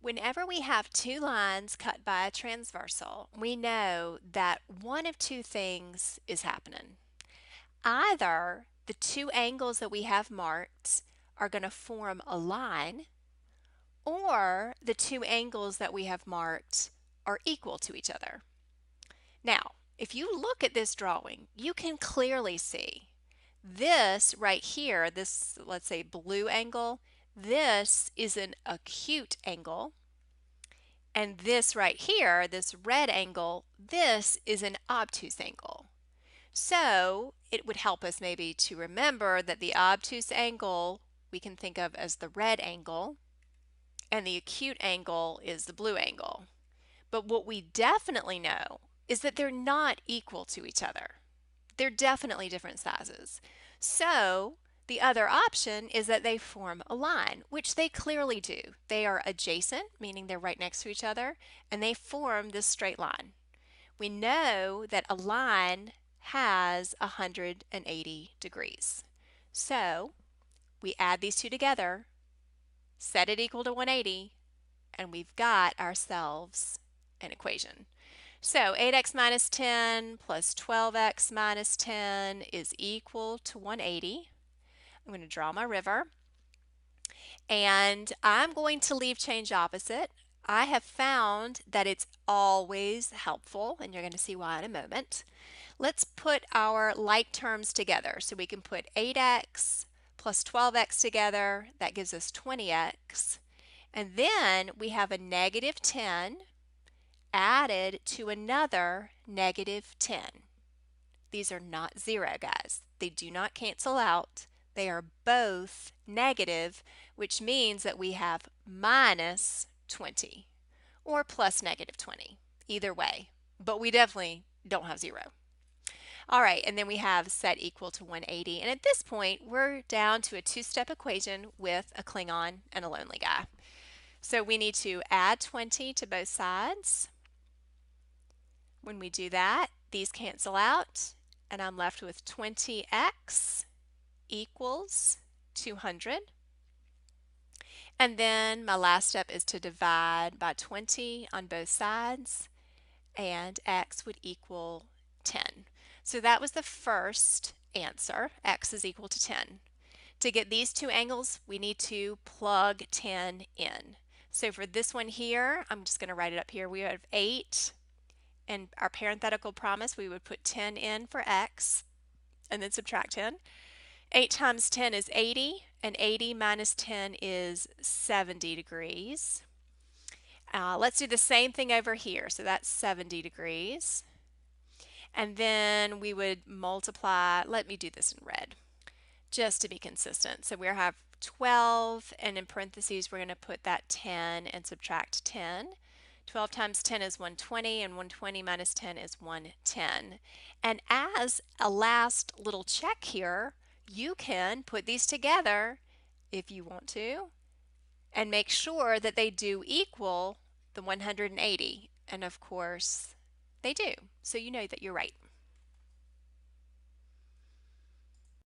Whenever we have two lines cut by a transversal, we know that one of two things is happening. Either the two angles that we have marked are going to form a line, or the two angles that we have marked are equal to each other. Now, if you look at this drawing, you can clearly see this right here, this, let's say, blue angle, this is an acute angle. And this right here, this red angle, this is an obtuse angle. So it would help us maybe to remember that the obtuse angle we can think of as the red angle, and the acute angle is the blue angle. But what we definitely know is that they're not equal to each other. They're definitely different sizes. So the other option is that they form a line, which they clearly do. They are adjacent, meaning they're right next to each other, and they form this straight line. We know that a line has 180 degrees. So we add these two together, set it equal to 180, and we've got ourselves an equation. So 8x minus 10 plus 12x minus 10 is equal to 180. I'm going to draw my river, and I'm going to leave change opposite. I have found that it's always helpful, and you're going to see why in a moment. Let's put our like terms together. So we can put 8x plus 12x together. That gives us 20x. And then we have a negative 10 added to another negative 10. These are not zero, guys. They do not cancel out. They are both negative, which means that we have minus 20 or plus negative 20, either way. But we definitely don't have zero. All right, and then we have set equal to 180. And at this point, we're down to a two-step equation with a Klingon and a lonely guy. So we need to add 20 to both sides. When we do that, these cancel out, and I'm left with 20x equals 200. And then my last step is to divide by 20 on both sides, and x would equal 10. So that was the first answer. X is equal to 10. To get these two angles, we need to plug 10 in. So for this one here, I'm just going to write it up here. We have 8. And our parenthetical promise, we would put 10 in for x and then subtract 10. 8 times 10 is 80, and 80 minus 10 is 70 degrees. Let's do the same thing over here. So that's 70 degrees. And then we would multiply, let me do this in red, just to be consistent. So we have 12, and in parentheses, we're going to put that 10 and subtract 10. 12 times 10 is 120, and 120 minus 10 is 110. And as a last little check here, you can put these together if you want to and make sure that they do equal the 180. And of course, they do. So you know that you're right.